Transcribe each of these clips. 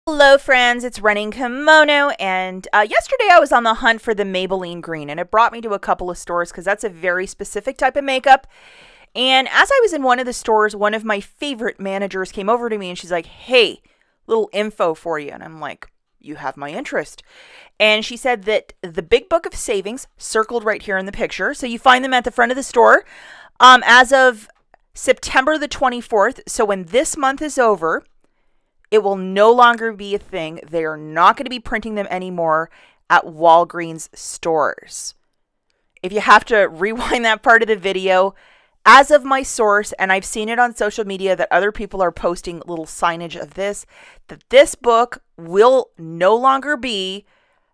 Hello friends, it's Running Kimono, and yesterday I was on the hunt for the Maybelline Green, and it brought me to a couple of stores because that's a very specific type of makeup. And as I was in one of the stores, one of my favorite managers came over to me and she's like, "Hey, little info for you." And I'm like, "You have my interest." And she said that the Big Book of Savings, circled right here in the picture, so you find them at the front of the store, as of September the 24th, so when this month is over, it will no longer be a thing. They are not going to be printing them anymore at Walgreens stores. If you have to rewind that part of the video, as of my source, and I've seen it on social media that other people are posting little signage of this, that this book will no longer be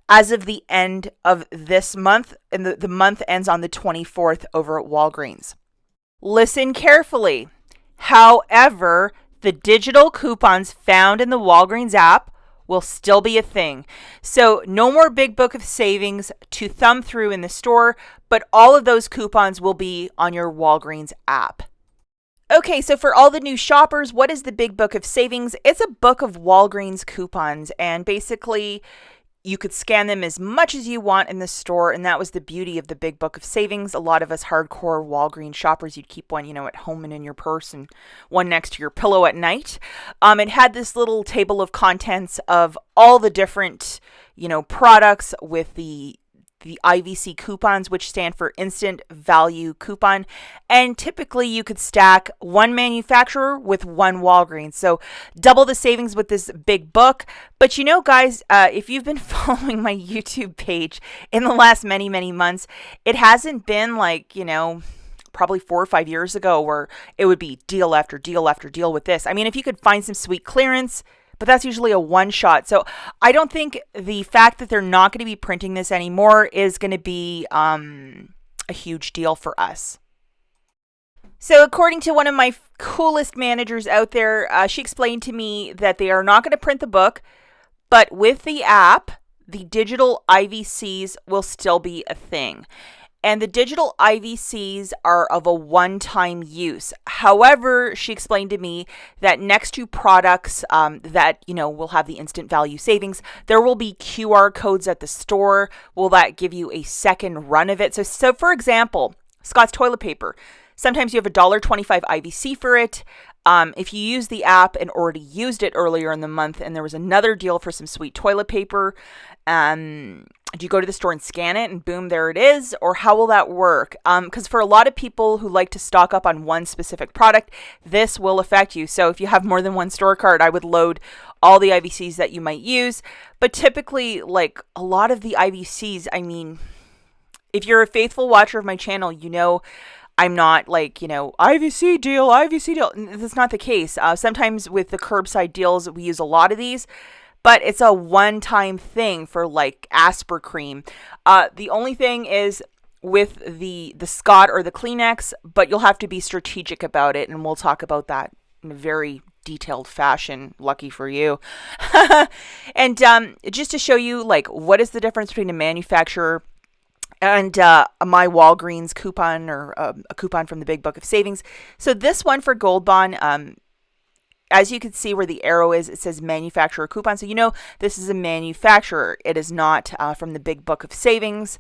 as of the end of this month, and the month ends on the 24th over at Walgreens. Listen carefully. However, the digital coupons found in the Walgreens app will still be a thing. So no more Big Book of Savings to thumb through in the store, but all of those coupons will be on your Walgreens app. Okay, so for all the new shoppers, what is the Big Book of Savings? It's a book of Walgreens coupons, and basically you could scan them as much as you want in the store, and that was the beauty of the Big Book of Savings. A lot of us hardcore Walgreens shoppers, you'd keep one, at home and in your purse and one next to your pillow at night. It had this little table of contents of all the different, products with the IVC coupons, which stand for Instant Value Coupon. And typically you could stack one manufacturer with one Walgreens. So double the savings with this big book. But guys, if you've been following my YouTube page in the last many, many months, it hasn't been like, probably 4 or 5 years ago where it would be deal after deal after deal with this. I mean, if you could find some sweet clearance, but that's usually a one shot. So I don't think the fact that they're not going to be printing this anymore is going to be a huge deal for us. So according to one of my coolest managers out there, she explained to me that they are not going to print the book, but with the app, the digital IVCs will still be a thing. And the digital IVCs are of a one-time use. However, she explained to me that next to products that, will have the instant value savings, there will be QR codes at the store. Will that give you a second run of it? So for example, Scott's toilet paper. Sometimes you have a $1.25 IVC for it. If you use the app and already used it earlier in the month and there was another deal for some sweet toilet paper, do you go to the store and scan it and boom, there it is? Or how will that work? Because for a lot of people who like to stock up on one specific product, this will affect you. So if you have more than one store card, I would load all the IVCs that you might use. But typically, like a lot of the IVCs, I mean, if you're a faithful watcher of my channel, I'm not like, IVC deal. That's not the case. Sometimes with the curbside deals, we use a lot of these, but it's a one-time thing for like Aspercream. The only thing is with the Scott or the Kleenex, but you'll have to be strategic about it, and we'll talk about that in a very detailed fashion. Lucky for you. And just to show you like what is the difference between a manufacturer and My Walgreens coupon or a coupon from the Big Book of Savings. So this one for Gold Bond, as you can see where the arrow is, it says manufacturer coupon. So this is a manufacturer. It is not from the Big Book of Savings.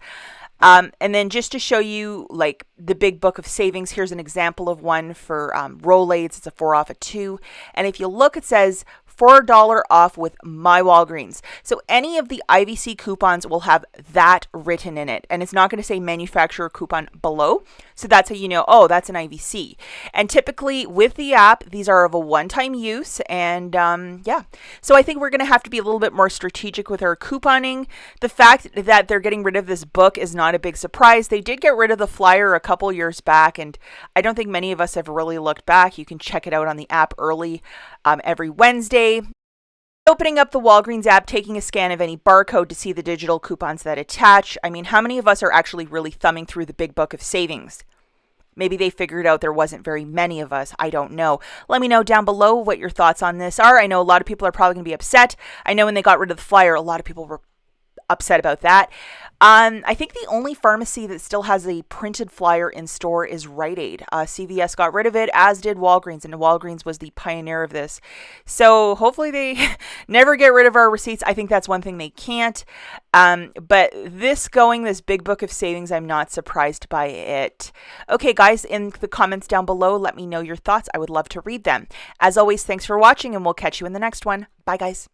And then just to show you like the Big Book of Savings, here's an example of one for Rolaids. It's a 4 off a 2. And if you look, it says $4 off with My Walgreens. So any of the IVC coupons will have that written in it. And it's not going to say manufacturer coupon below. So that's how you know, oh, that's an IVC. And typically with the app, these are of a one-time use. And yeah, so I think we're going to have to be a little bit more strategic with our couponing. The fact that they're getting rid of this book is not a big surprise. They did get rid of the flyer a couple years back, and I don't think many of us have really looked back. You can check it out on the app early every Wednesday. Opening up the Walgreens app, taking a scan of any barcode to see the digital coupons that attach. I mean, how many of us are actually really thumbing through the Big Book of Savings? Maybe they figured out there wasn't very many of us. I don't know. Let me know down below what your thoughts on this are. I know a lot of people are probably going to be upset. I know when they got rid of the flyer, a lot of people were upset about that. I think the only pharmacy that still has a printed flyer in store is Rite Aid. CVS got rid of it, as did Walgreens, and Walgreens was the pioneer of this. So hopefully they never get rid of our receipts. I think that's one thing they can't. But this big book of savings, I'm not surprised by it. Okay, guys, in the comments down below, let me know your thoughts. I would love to read them. As always, thanks for watching, and we'll catch you in the next one. Bye, guys.